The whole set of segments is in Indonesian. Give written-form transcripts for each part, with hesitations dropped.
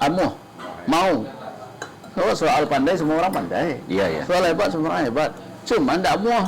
Kamu mau? Kalau soal pandai semua orang pandai. Iya, iya. Soal hebat semua orang hebat. Cuma tidak mau.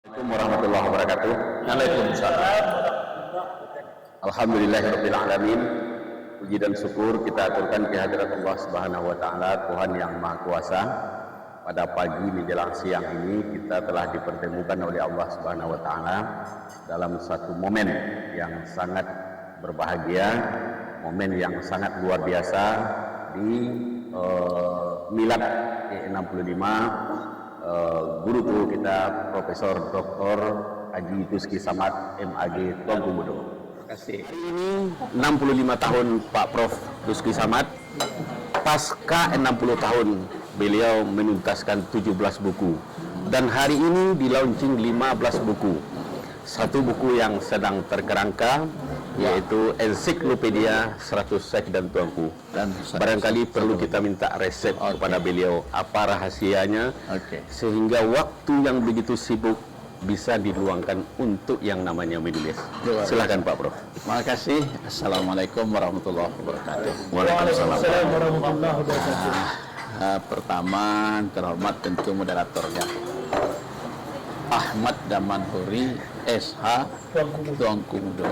Assalamualaikum warahmatullahi wabarakatuh. Waalaikumsalam. Alhamdulillahirabbil alamin. Puji dan syukur kita aturkan kehadirat Allah Subhanahu wa taala, Tuhan yang Maha Kuasa. Pada pagi menjelang siang ini kita telah dipertemukan oleh Allah Subhanahu wa taala dalam satu momen yang sangat berbahagia, momen yang sangat luar biasa di Milad ke-65 guru kita Profesor Dr. Haji Tuski Samad MAG Tuanku Mudo. Kasih. Hari ini 65 tahun Pak Prof. Tuski Samad, pasca 60 tahun beliau menuntaskan 17 buku, dan hari ini di launching 15 buku. Satu buku yang sedang terkerangka, yaitu Ensiklopedia 100 Syekh dan Tuanku. Dan barangkali perlu kita minta resep kepada beliau, apa rahasianya, sehingga waktu yang begitu sibuk bisa diluangkan untuk yang namanya menulis. Silakan Pak Prof. Terima kasih. Assalamualaikum warahmatullahi wabarakatuh. Waalaikumsalam warahmatullahi wabarakatuh. Pertama, terhormat tentu moderatornya Ahmad Damanhuri SH Tuanku Mudo.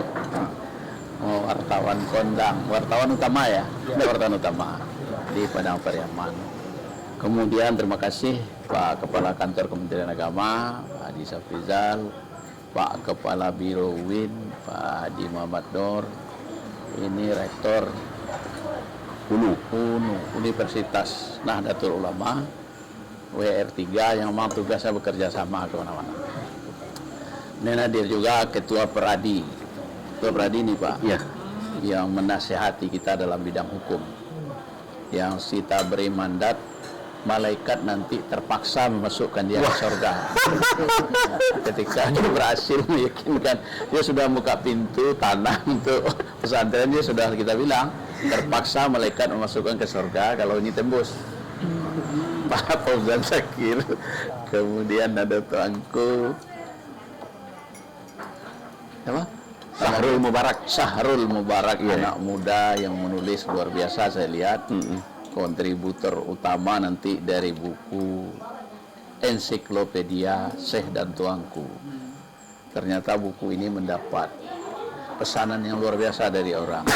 Wartawan kondang, wartawan utama ya, wartawan utama di Padang Pariaman. Kemudian terima kasih Pak Kepala Kantor Kementerian Agama, Pak Hadi Safrizal, Pak Kepala Biro UIN, Pak Hadi Muhammad Nur, ini Rektor UNU Universitas Nahdlatul Ulama, WR3 yang memang tugasnya bekerja sama kemana-mana. Dan hadir juga Ketua Peradi. Ketua Peradi ini Pak, ya, yang menasihati kita dalam bidang hukum, yang kita beri mandat malaikat nanti terpaksa memasukkan dia ke surga. Ketika dia berhasil meyakinkan, dia sudah buka pintu tanah untuk pesantren, dia sudah kita bilang terpaksa malaikat memasukkan ke surga kalau ini tembus. Pak Fauzan Syakir, kemudian ada tuanku apa? Sahrul Mubarak, anak muda yang menulis luar biasa, saya lihat. Kontributor utama nanti dari buku Ensiklopedia Syekh dan Tuanku. Ternyata buku ini mendapat pesanan yang luar biasa dari orang.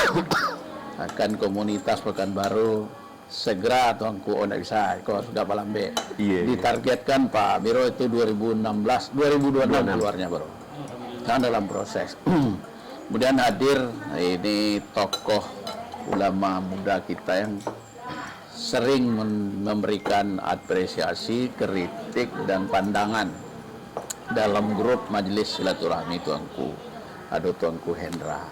Akan komunitas Pekanbaru segera Tuanku onak bisa kau sudah palambe. Ditargetkan Pak Biro itu 2026 keluarnya baru. Kan dalam proses. Kemudian hadir ini tokoh ulama muda kita yang sering memberikan apresiasi, kritik, dan pandangan dalam grup Majelis Silaturahmi Tuanku. Ada Tuanku Hendra.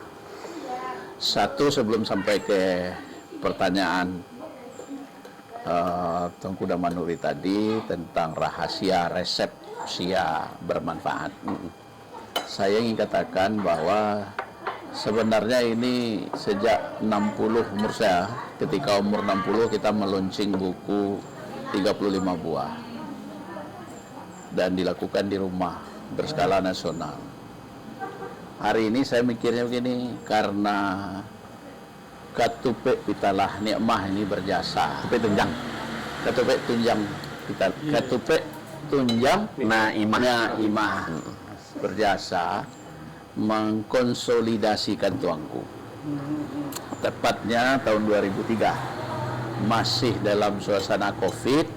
Satu, sebelum sampai ke pertanyaan Tuanku Damanhuri tadi tentang rahasia resep sia bermanfaat. Saya ingin katakan bahwa sebenarnya ini sejak 60 umur saya, ketika umur 60 kita meluncing buku 35 buah dan dilakukan di rumah berskala nasional. Hari ini saya mikirnya begini, karena Katupe Pitalah Nikmah ini berjasa. Katupe Tunjang Katupe Tunjang Naimah berjasa mengkonsolidasikan Tuanku. Tepatnya tahun 2003, masih dalam suasana COVID,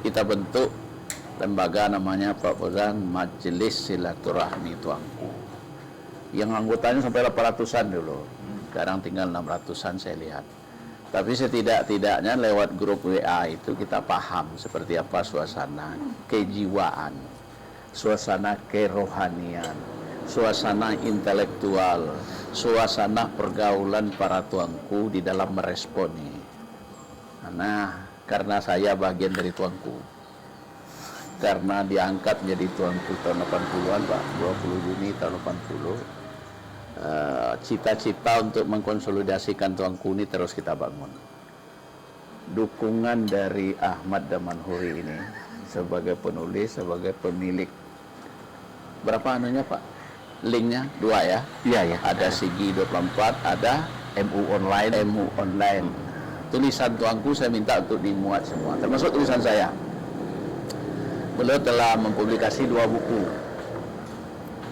kita bentuk lembaga namanya Pak Fauzan Majelis Silaturahmi Tuanku, yang anggotanya sampai 800-an dulu. Sekarang tinggal 600-an saya lihat. Tapi setidak-tidaknya lewat grup WA itu kita paham seperti apa suasana kejiwaan, suasana kerohanian, suasana intelektual, suasana pergaulan para tuanku di dalam meresponi. Nah, karena saya bagian dari tuanku, karena diangkat menjadi tuanku tahun 80-an Pak, 20 Juni tahun 80. Cita-cita untuk mengkonsolidasikan tuanku ini terus kita bangun. Dukungan dari Ahmad Damanhuri ini sebagai penulis, sebagai pemilik. Berapa anunya Pak? Linknya 2 ya? Iya, ya. Ada Sigi 24, ada MU online. MU online. Tulisan tuanku saya minta untuk dimuat semua, termasuk tulisan saya. Beliau telah mempublikasi 2 buku.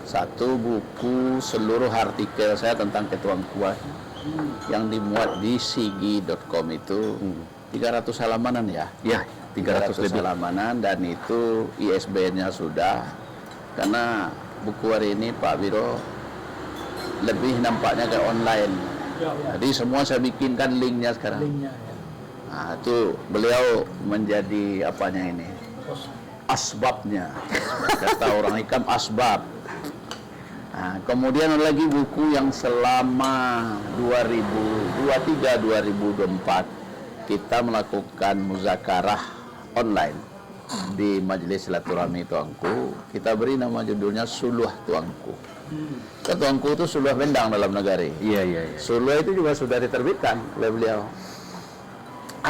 Satu buku seluruh artikel saya tentang ketuankuan yang dimuat di sigi.com itu 300 halamanan ya. Ya, 300 lebih. halamanan, dan itu ISBN-nya sudah. Karena buku hari ini Pak Biro lebih nampaknya kayak online. Jadi semua saya bikinkan linknya sekarang. Nah, itu beliau menjadi apanya ini? Asbabnya. Kata orang hikam asbab. Nah, kemudian ada lagi buku yang selama 2023-2024 kita melakukan muzakarah online di Majelis Silaturahmi Tuanku. Kita beri nama judulnya Suluh Tuanku. Tuanku itu suluh bendang dalam negari. Iya. Suluh itu juga sudah diterbitkan oleh beliau.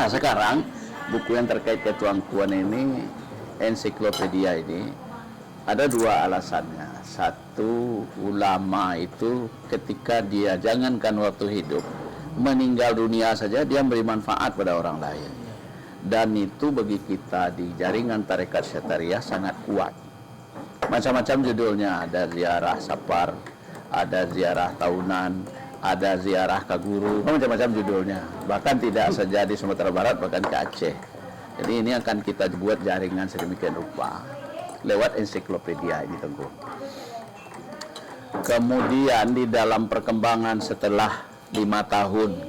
Sekarang buku yang terkait ketuankuan ini, ensiklopedia ini, ada 2 alasannya. Satu, ulama itu ketika dia jangankan waktu hidup, meninggal dunia saja dia beri manfaat pada orang lain. Dan itu bagi kita di jaringan tarekat Syatariah sangat kuat. Macam-macam judulnya, ada ziarah safar, ada ziarah tahunan, ada ziarah ke guru, macam-macam judulnya. Bahkan tidak saja di Sumatera Barat, bahkan ke Aceh. Jadi ini akan kita buat jaringan sedemikian rupa lewat ensiklopedia ini Tengku. Kemudian di dalam perkembangan setelah 5 tahun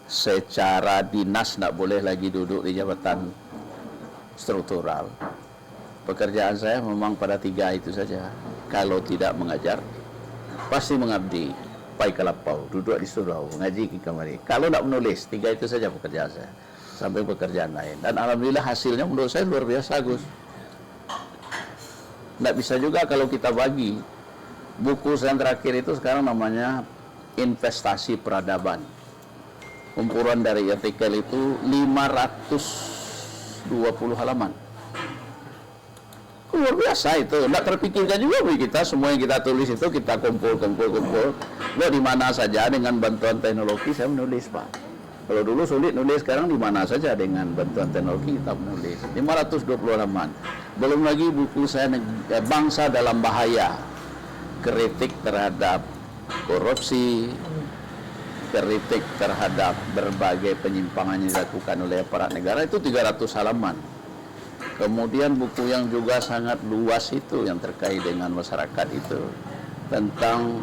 secara dinas tidak boleh lagi duduk di jabatan struktural. Pekerjaan saya memang pada 3 itu saja. Kalau tidak mengajar, pasti mengabdi. Pai kalapau, duduk di surau, ngaji ke kamari. Kalau tidak menulis, 3 itu saja pekerjaan saya. Sampai pekerjaan lain. Dan alhamdulillah hasilnya menurut saya luar biasa, Gus. Tidak bisa juga kalau kita bagi. Buku saya yang terakhir itu sekarang namanya Investasi Peradaban. Kumpulan dari artikel itu 520 halaman. Luar biasa itu. Tidak terpikirkan juga bagi kita. Semua yang kita tulis itu kita kumpul. Loh, di mana saja dengan bantuan teknologi saya menulis, Pak. Kalau dulu sulit nulis, sekarang di mana saja dengan bantuan teknologi kita menulis. 520 halaman. Belum lagi buku saya Bangsa Dalam Bahaya. Kritik terhadap korupsi, kritik terhadap berbagai penyimpangan yang dilakukan oleh aparat negara, itu 300 halaman. Kemudian buku yang juga sangat luas itu yang terkait dengan masyarakat itu tentang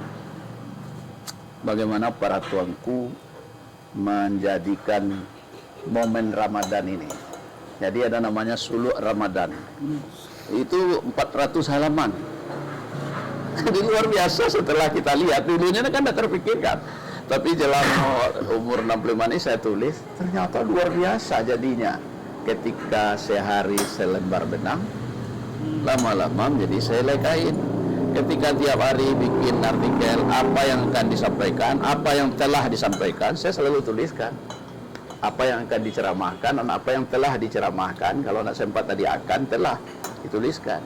bagaimana para tuanku menjadikan momen Ramadan ini. Jadi ada namanya Suluk Ramadan. Itu 400 halaman. Jadi luar biasa setelah kita lihat. Dulunya kan tidak terpikirkan. Tapi jelang umur 65 ini saya tulis, ternyata luar biasa jadinya. Ketika sehari selembar benang, lama-lama menjadi sehelai kain. Ketika tiap hari bikin artikel, apa yang akan disampaikan, apa yang telah disampaikan, saya selalu tuliskan. Apa yang akan diceramahkan dan apa yang telah diceramahkan, kalau nak sempat tadi akan, telah dituliskan.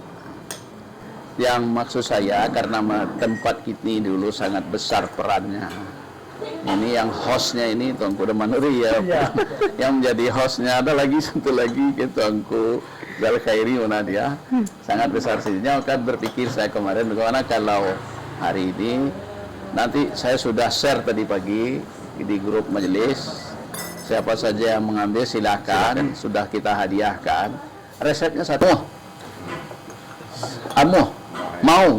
Yang maksud saya, karena tempat ini dulu sangat besar perannya. Ini yang hostnya ini Tuanku Damanhuri ya. Yang menjadi hostnya ada lagi satu lagi ke Tuanku Zal Khairi mana dia. Sangat besar sininya. Maka berpikir saya kemarin bagaimana kalau hari ini nanti saya sudah share tadi pagi di grup majelis. Siapa saja yang mengambil silakan. Sudah kita hadiahkan. Resepnya satu. Amuh mau.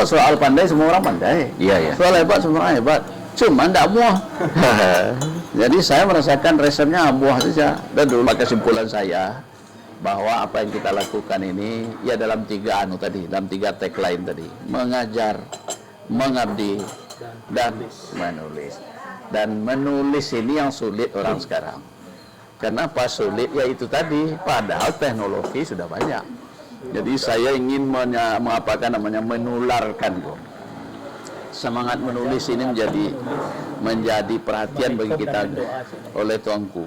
Soal pandai semua orang pandai. Iya. Soal hebat semua orang hebat. Cuma tidak muah. Jadi saya merasakan resepnya muah saja. Dan dulu kesimpulan saya bahwa apa yang kita lakukan ini ya dalam 3 tadi, dalam 3 tagline tadi, mengajar, mengabdi, dan menulis. Dan menulis ini yang sulit orang sekarang. Kenapa sulit? Ya itu tadi, padahal teknologi sudah banyak. Jadi saya ingin menularkan kok. Semangat menulis ini menjadi perhatian bagi kita oleh tuanku.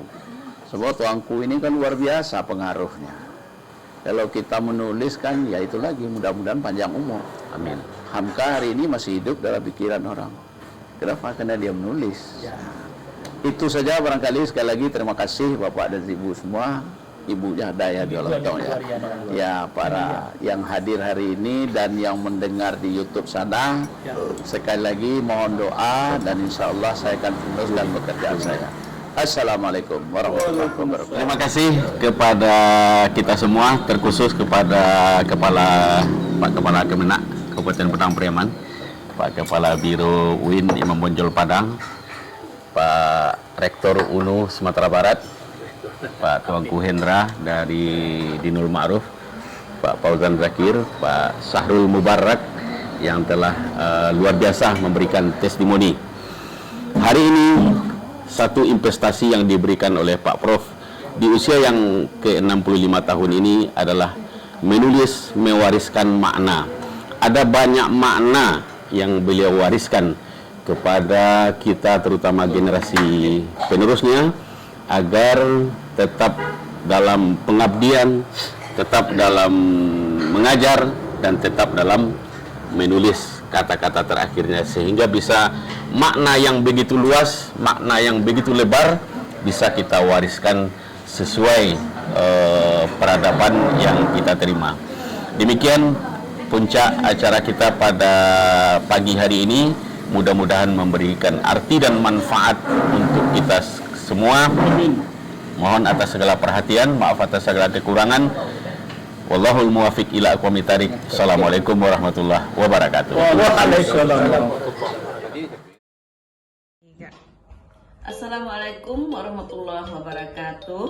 Sebab tuanku ini kan luar biasa pengaruhnya. Kalau kita menulis kan, ya itu lagi, mudah-mudahan panjang umur. Amin. Hamka hari ini masih hidup dalam pikiran orang. Kenapa? Karena dia menulis. Itu saja barangkali. Sekali lagi terima kasih Bapak dan Ibu semua. Ibu Jahdaya di Allah ya. Ya, para yang hadir hari ini dan yang mendengar di YouTube sana, sekali lagi mohon doa dan insya Allah saya akan teruskan pekerjaan saya. Assalamualaikum warahmatullahi wabarakatuh. Terima kasih kepada kita semua, terkhusus kepada Pak Kepala Kemenak Kabupaten Padang Pariaman, Pak Kepala Biro UIN Imam Bonjol Padang, Pak Rektor UNU Sumatera Barat, Pak Tuanku Hendra dari Dinul Ma'ruf, Pak Fauzan Zakir, Pak Sahrul Mubarak yang telah luar biasa memberikan testimoni. Hari ini satu investasi yang diberikan oleh Pak Prof di usia yang ke-65 tahun ini adalah menulis mewariskan makna. Ada banyak makna yang beliau wariskan kepada kita, terutama generasi penerusnya, agar tetap dalam pengabdian, tetap dalam mengajar, dan tetap dalam menulis kata-kata terakhirnya, sehingga bisa makna yang begitu luas, makna yang begitu lebar bisa kita wariskan sesuai peradaban yang kita terima. Demikian puncak acara kita pada pagi hari ini. Mudah-mudahan memberikan arti dan manfaat untuk kita semua. Mohon atas segala perhatian, maaf atas segala kekurangan. Wallahul muwafiq ila aqwamit thariq. Assalamualaikum warahmatullahi wabarakatuh. Assalamualaikum warahmatullahi wabarakatuh.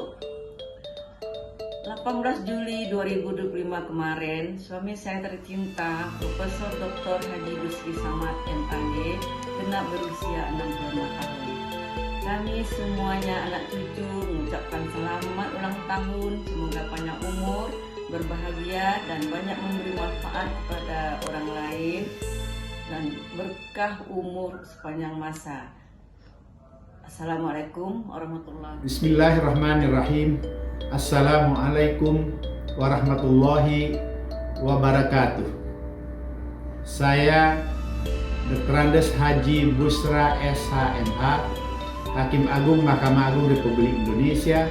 18 Juli 2025 kemarin, suami saya tercinta, Profesor Dr. Haji Duski Samad MAG, genap berusia 65 tahun. Kami semuanya anak cucu mengucapkan selamat ulang tahun, semoga panjang umur, berbahagia dan banyak memberi manfaat kepada orang lain dan berkah umur sepanjang masa. Assalamualaikum warahmatullahi wabarakatuh. Bismillahirrahmanirrahim. Assalamualaikum warahmatullahi wabarakatuh. Saya Dr. Andes Haji Busra SHMH, Hakim Agung Mahkamah Agung Republik Indonesia,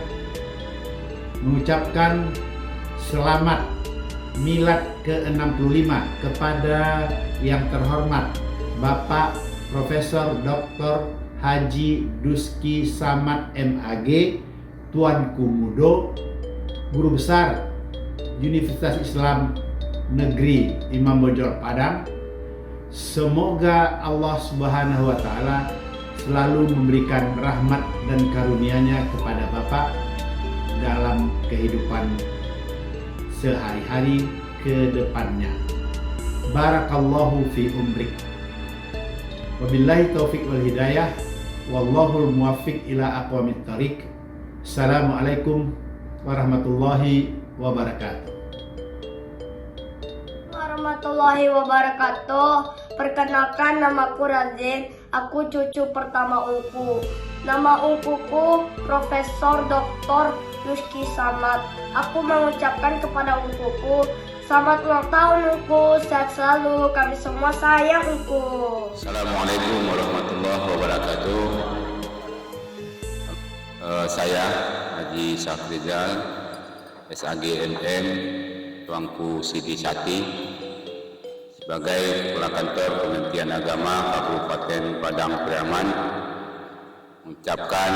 mengucapkan selamat milad ke-65 kepada yang terhormat Bapak Profesor Dr. Haji Duski Samad MAG, Tuanku Mudo, Guru Besar Universitas Islam Negeri Imam Bonjol Padang. Semoga Allah Subhanahu wa Ta'ala selalu memberikan rahmat dan karunia-Nya kepada Bapak dalam kehidupan sehari-hari ke depannya. Barakallahu fi umrik. Wabillahi taufiq wal hidayah. Wallahul muwaffiq ila aqwamit thariq. Assalamualaikum warahmatullahi wabarakatuh. Warahmatullahi wabarakatuh. Perkenalkan, namaku Razin. Aku cucu pertama Ungku. Nama ungkuku Profesor Dr. Duski Samad. Aku mengucapkan kepada ungkuku, selamat ulang tahun Ungku, sehat selalu, kami semua sayang Ungku. Assalamualaikum warahmatullahi wabarakatuh. Saya Haji Syafrizal SAG MM, Tuanku Siti Sati, sebagai Kepala Kantor Kementerian Agama Kabupaten Padang Pariaman, mengucapkan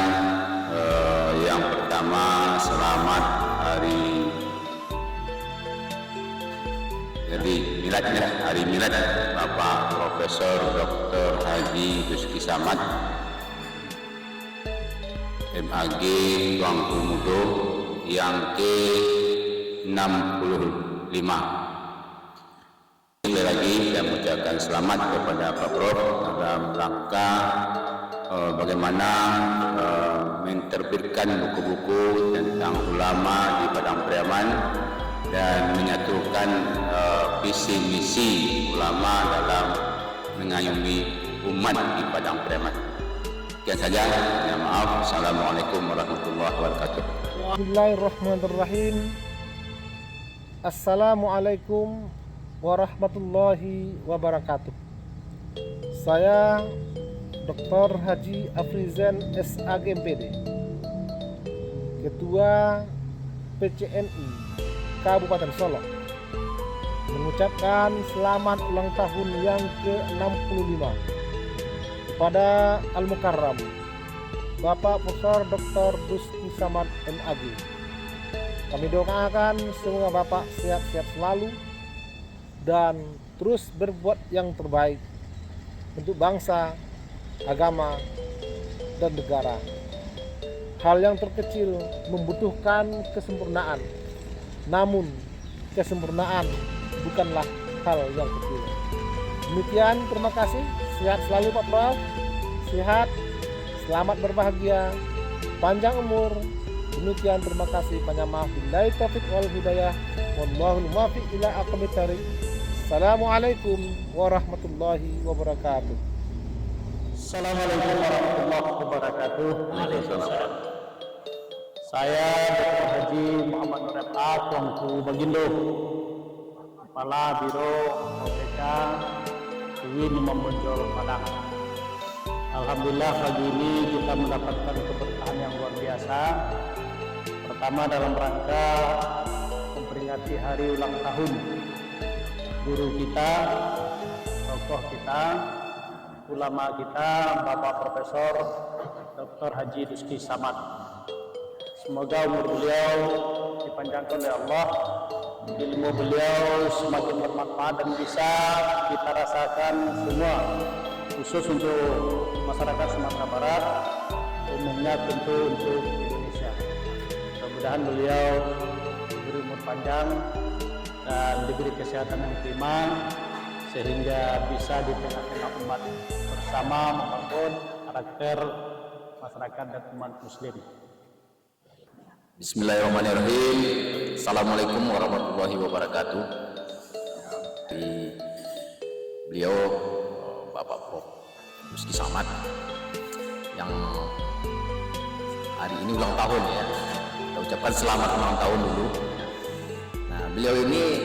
yang pertama selamat hari milad Bapak Profesor Dr. Haji Duski Samad MAG Tuanku Mudo yang ke-65. Sekali lagi saya mengucapkan selamat kepada Pak Prof dalam rangka bagaimana menerbitkan buku-buku tentang ulama di Padang Priaman dan menyatukan visi misi ulama dalam mengayomi umat di Padang Priaman. Sekian saja, ya maaf. Assalamualaikum warahmatullahi wabarakatuh. Bismillahirrahmanirrahim. Assalamualaikum warahmatullahi wabarakatuh. Saya Dr. Haji Afrizen SAG MPD, Ketua PCNI Kabupaten Solok, mengucapkan selamat ulang tahun yang ke-65 kepada Al-Mukarram Bapak Profesor Dr. Lutfi Samad MAG. Kami doakan semoga Bapak sehat-sehat selalu dan terus berbuat yang terbaik untuk bangsa, agama, dan negara. Hal yang terkecil membutuhkan kesempurnaan, namun kesempurnaan bukanlah hal yang kecil. Demikian, terima kasih. Sehat selalu Pak Prof. Sehat, selamat berbahagia, panjang umur. Demikian, terima kasih. Banyak maaf. Billahi taufiq wal hidayah. Wallahul muwaffiq ila aqwamit thoriq. Assalamualaikum warahmatullahi wabarakatuh. Assalamualaikum warahmatullahi wabarakatuh. Saya Dr. Haji Muhammad Nureta Tuanku Bagindo, Kepala Biro OPK UI Imam Bonjol Padang. Alhamdulillah pagi ini kita mendapatkan keberkahan yang luar biasa. Pertama dalam rangka memperingati hari ulang tahun guru kita, tokoh kita, ulama kita, Bapak Profesor Dr. Haji Lutfi Samad. Semoga umur beliau dipanjangkan oleh Allah, ilmu beliau semakin bermanfaat dan bisa kita rasakan semua, khusus untuk masyarakat Sumatera Barat, umumnya tentu untuk Indonesia. Mudah-mudahan beliau diberi umur panjang dan diberi kesehatan yang prima, sehingga bisa di tengah-tengah umat bersama membangun karakter masyarakat dan umat muslim. Bismillahirrahmanirrahim. Assalamualaikum warahmatullahi wabarakatuh. Beliau Bapak Prof. Lutfi Samad yang hari ini ulang tahun ya. Kita ucapkan selamat ulang tahun dulu. Nah, beliau ini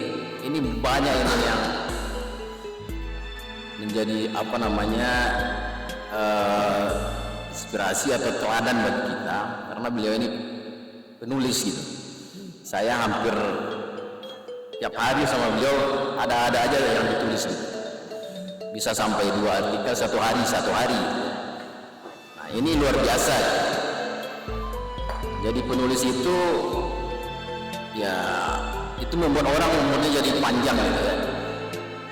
banyak ini yang menjadi inspirasi atau teladan bagi kita, karena beliau ini penulis gitu. Saya hampir tiap hari sama beliau ada aja yang ditulis gitu. Bisa sampai 2 artikel satu hari. Nah, ini luar biasa. Jadi penulis itu ya itu membuat orang umurnya jadi panjang gitu ya.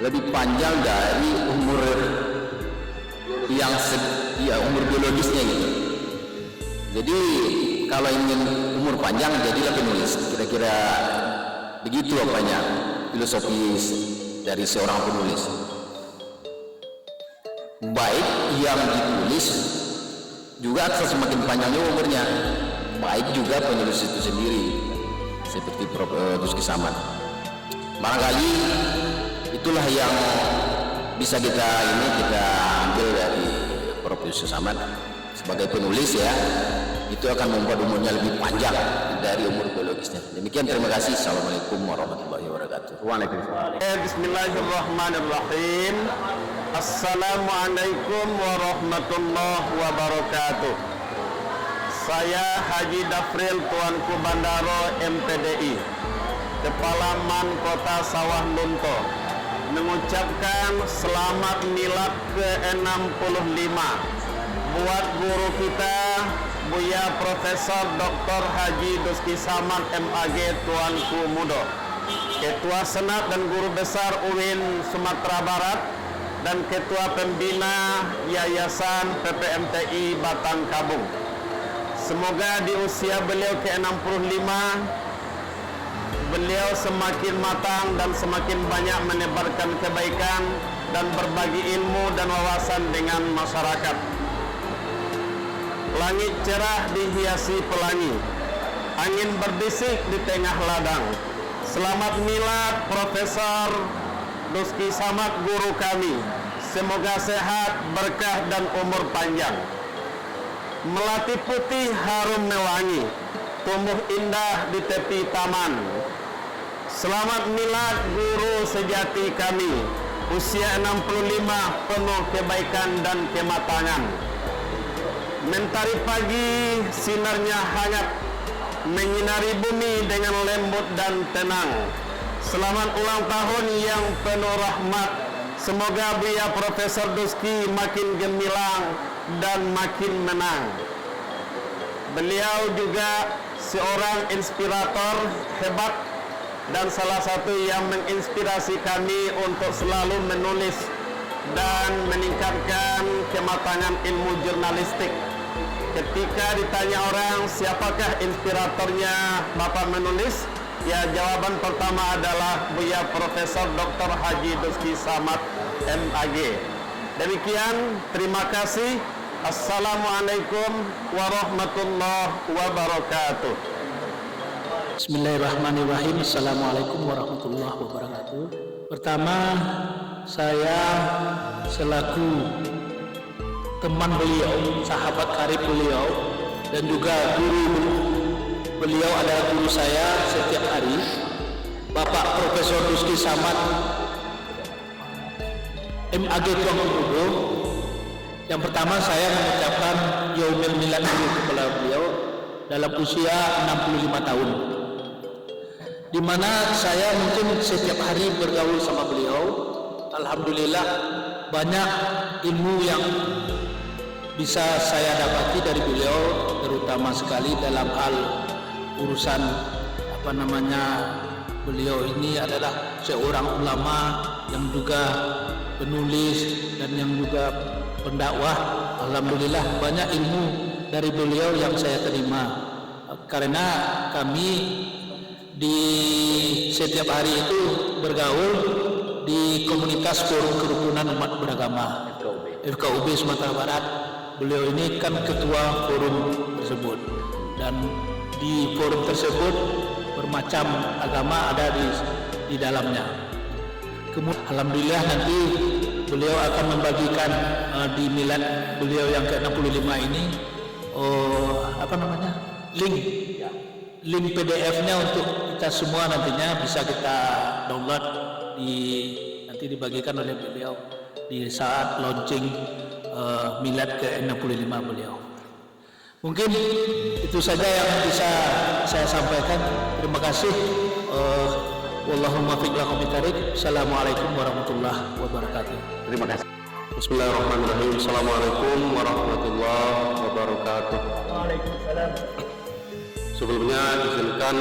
Lebih panjang dari umur umur biologisnya gitu. Jadi kalau ingin umur panjang jadilah penulis. Kira-kira begitu filosofis dari seorang penulis. Baik yang ditulis juga semakin panjangnya umurnya, baik juga penulis itu sendiri, seperti Prof. Lutfi Samad. Barangkali itulah yang bisa kita ambil dari Prof. Lutfi Samad sebagai penulis ya. Itu akan membuat umurnya lebih panjang dari umur biologisnya. Demikian, terima kasih. Assalamualaikum warahmatullahi wabarakatuh. Waalaikumsalam. Bismillahirrahmanirrahim. Assalamualaikum warahmatullahi wabarakatuh. Saya Haji Dafril Tuanku Bandaro MPDI, Kepala Man Kota Sawah Lunto, mengucapkan selamat milad ke-65 buat guru kita Buya Profesor Dr. Haji Lutfi Samad MAG Tuanku Mudo, Ketua Senat dan Guru Besar UIN Sumatera Barat, dan Ketua Pembina Yayasan PPMTI Batang Kabung. Semoga di usia beliau ke-65 beliau semakin matang dan semakin banyak menebarkan kebaikan dan berbagi ilmu dan wawasan dengan masyarakat. Langit cerah dihiasi pelangi, angin berbisik di tengah ladang. Selamat milad Profesor Duski Samad guru kami. Semoga sehat, berkah dan umur panjang. Melati putih harum mewangi, tumbuh indah di tepi taman. Selamat milad guru sejati kami. Usia 65 penuh kebaikan dan kematangan. Mentari pagi sinarnya hangat, menyinari bumi dengan lembut dan tenang. Selamat ulang tahun yang penuh rahmat. Semoga Buya Profesor Duski makin gemilang dan makin menang. Beliau juga seorang inspirator hebat dan salah satu yang menginspirasi kami untuk selalu menulis dan meningkatkan kematangan ilmu jurnalistik. Ketika ditanya orang siapakah inspiratornya Bapak menulis, ya jawaban pertama adalah Buya Profesor Dr. Haji Duski Samad MAG. Demikian, terima kasih. Assalamualaikum warahmatullahi wabarakatuh. Bismillahirrahmanirrahim. Assalamualaikum warahmatullahi wabarakatuh. Pertama, saya selaku teman beliau, sahabat karib beliau, dan juga guru beliau adalah guru saya setiap hari, Bapak Profesor Duski Samad MAG Tuang Kudo. Yang pertama saya mengucapkan Yaumil Milad kepada beliau dalam usia 65 tahun. Di mana saya mungkin setiap hari bergaul sama beliau. Alhamdulillah banyak ilmu yang bisa saya dapati dari beliau, terutama sekali dalam hal urusan beliau ini adalah seorang ulama yang juga penulis dan yang juga pendakwah. Alhamdulillah banyak ilmu dari beliau yang saya terima, karena kami di setiap hari itu bergaul di komunitas Forum Kerukunan Umat Beragama FKUB Sumatera Barat. Beliau ini kan ketua forum tersebut, dan di forum tersebut bermacam agama ada di dalamnya. Kemudian alhamdulillah nanti beliau akan membagikan di milad beliau yang ke-65 ini link PDF-nya untuk kita semua, nantinya bisa kita download, nanti dibagikan oleh beliau di saat launching milad ke-65 beliau. Mungkin itu saja yang bisa saya sampaikan. Terima kasih. Wallahumma fiq wa biqarik. Assalamualaikum warahmatullahi wabarakatuh. Terima kasih. Bismillahirrahmanirrahim. Assalamualaikum warahmatullahi wabarakatuh. Waalaikumsalam. Sebelumnya izinkan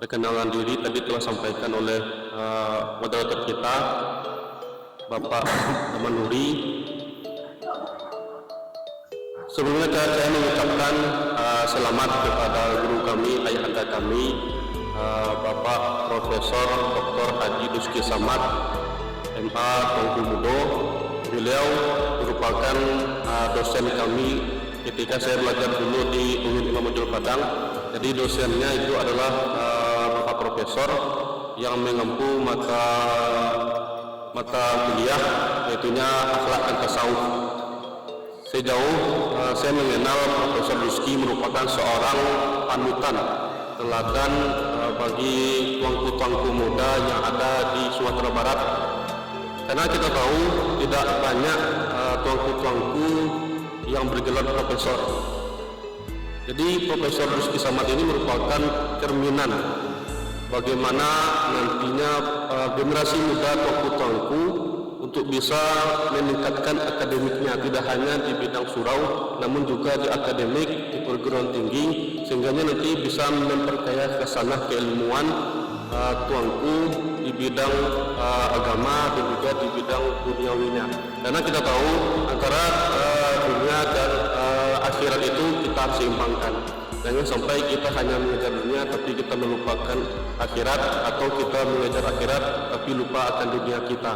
perkenalan diri tadi telah sampaikan oleh moderator kita Bapak Tamanuri. Sebelumnya saya mengucapkan selamat kepada guru kami, ayahanda kami, Bapak Profesor Dr. Haji Duski Samad MA Tuang Kudo. Beliau merupakan dosen kami ketika saya belajar dulu di UIN Imam Bonjol Padang. Jadi dosennya itu adalah Bapak Profesor yang mengempu mata kuliah yaitunya akhlak dan tasawuf. Sejauh saya mengenal Profesor Duski merupakan seorang panutan teladan bagi tuanku-tuanku muda yang ada di Sumatera Barat, karena kita tahu tidak banyak tuanku-tuanku yang bergelar profesor. Jadi Profesor Duski Samad ini merupakan cerminan bagaimana nantinya generasi muda tuanku-tuanku untuk bisa meningkatkan akademiknya, tidak hanya di bidang surau namun juga di akademik, di perguruan tinggi, sehingga nanti bisa memperkaya kesanah keilmuan tuanku di bidang agama dan juga di bidang duniawinya. Karena kita tahu antara dunia dan akhirat itu kita harus seimbangkan. Jangan sampai kita hanya mengejar dunia tapi kita melupakan akhirat, atau kita mengejar akhirat tapi lupa akan dunia kita.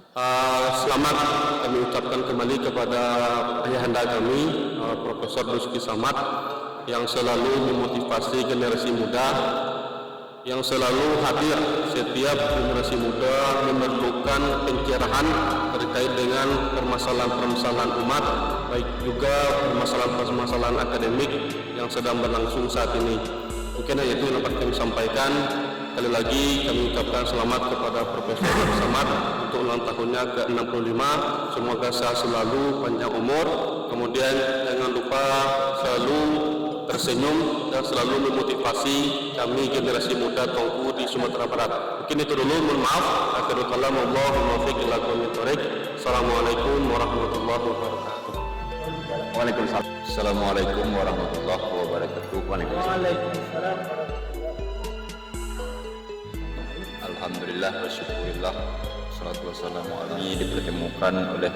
Selamat kami ucapkan kembali kepada ayahanda kami, Profesor Rizky Samad, yang selalu memotivasi generasi muda, yang selalu hadir setiap generasi muda memerlukan pencerahan terkait dengan permasalahan-permasalahan umat, baik juga permasalahan-permasalahan akademik yang sedang berlangsung saat ini. Mungkin hanya itu yang dapat kami sampaikan. Sekali lagi kami ucapkan selamat kepada Profesor Samad untuk ulang tahunnya ke-65. Semoga sehat selalu, panjang umur. Kemudian jangan lupa selalu tersenyum dan selalu memotivasi kami generasi muda Tongku di Sumatera Barat. Mungkin itu dulu, mohon maaf. Akhirul kalam, wallahul muwaffiq ila aqwamit thoriq. Assalamualaikum warahmatullahi wabarakatuh. Waalaikumsalam. Assalamualaikum warahmatullahi wabarakatuh. Waalaikumsalam. Alhamdulillah wa syukurillah, salatu wassalamu alaihi, dipertemukan oleh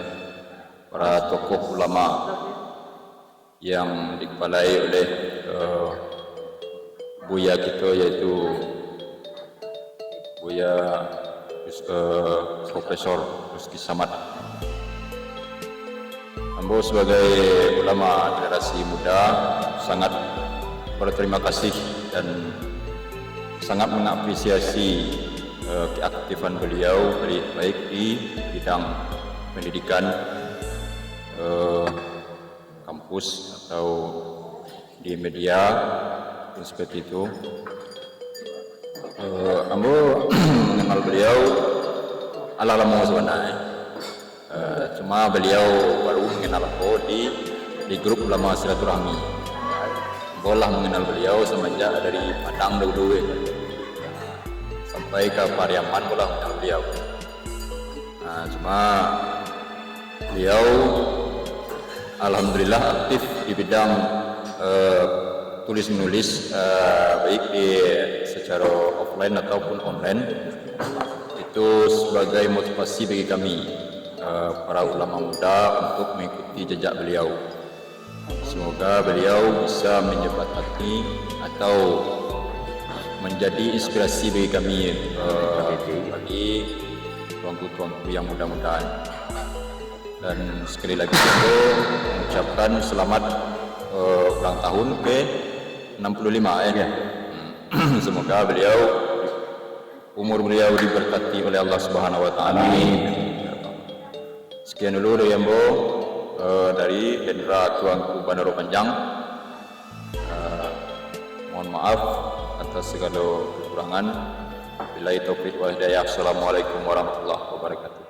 para tokoh ulama yang dikepalai oleh Buya kita, yaitu Buya Profesor Rizky Samad. Ambo sebagai ulama generasi muda sangat berterima kasih dan sangat mengapresiasi keaktifan beliau baik di bidang pendidikan, kampus atau di media seperti itu. Ambo mengenal beliau ala lama sebenarnya, cuma beliau baru mengenal aku di grup ulama silaturahmi. Ambo lah mengenal beliau semenjak dari Padang dulu sampai ke Pariaman pula mengenal beliau. Cuma beliau alhamdulillah aktif di bidang tulis menulis, baik secara offline ataupun online. Itu sebagai motivasi bagi kami para ulama muda untuk mengikuti jejak beliau. Semoga beliau bisa menyebatani atau menjadi inspirasi bagi kami, bagi tuanku-tuanku yang muda-mudahan. Dan sekali lagi saya mengucapkan selamat ulang tahun ke-65 ya. Semoga umur beliau diberkati oleh Allah Subhanahu wa taala. Sekian dulu dari Ambo, dari Hendra Tuanku Bandaro Panjang. Mohon maaf atas segala kekurangan. Billahi taufiq wal hidayah. Assalamualaikum warahmatullahi wabarakatuh.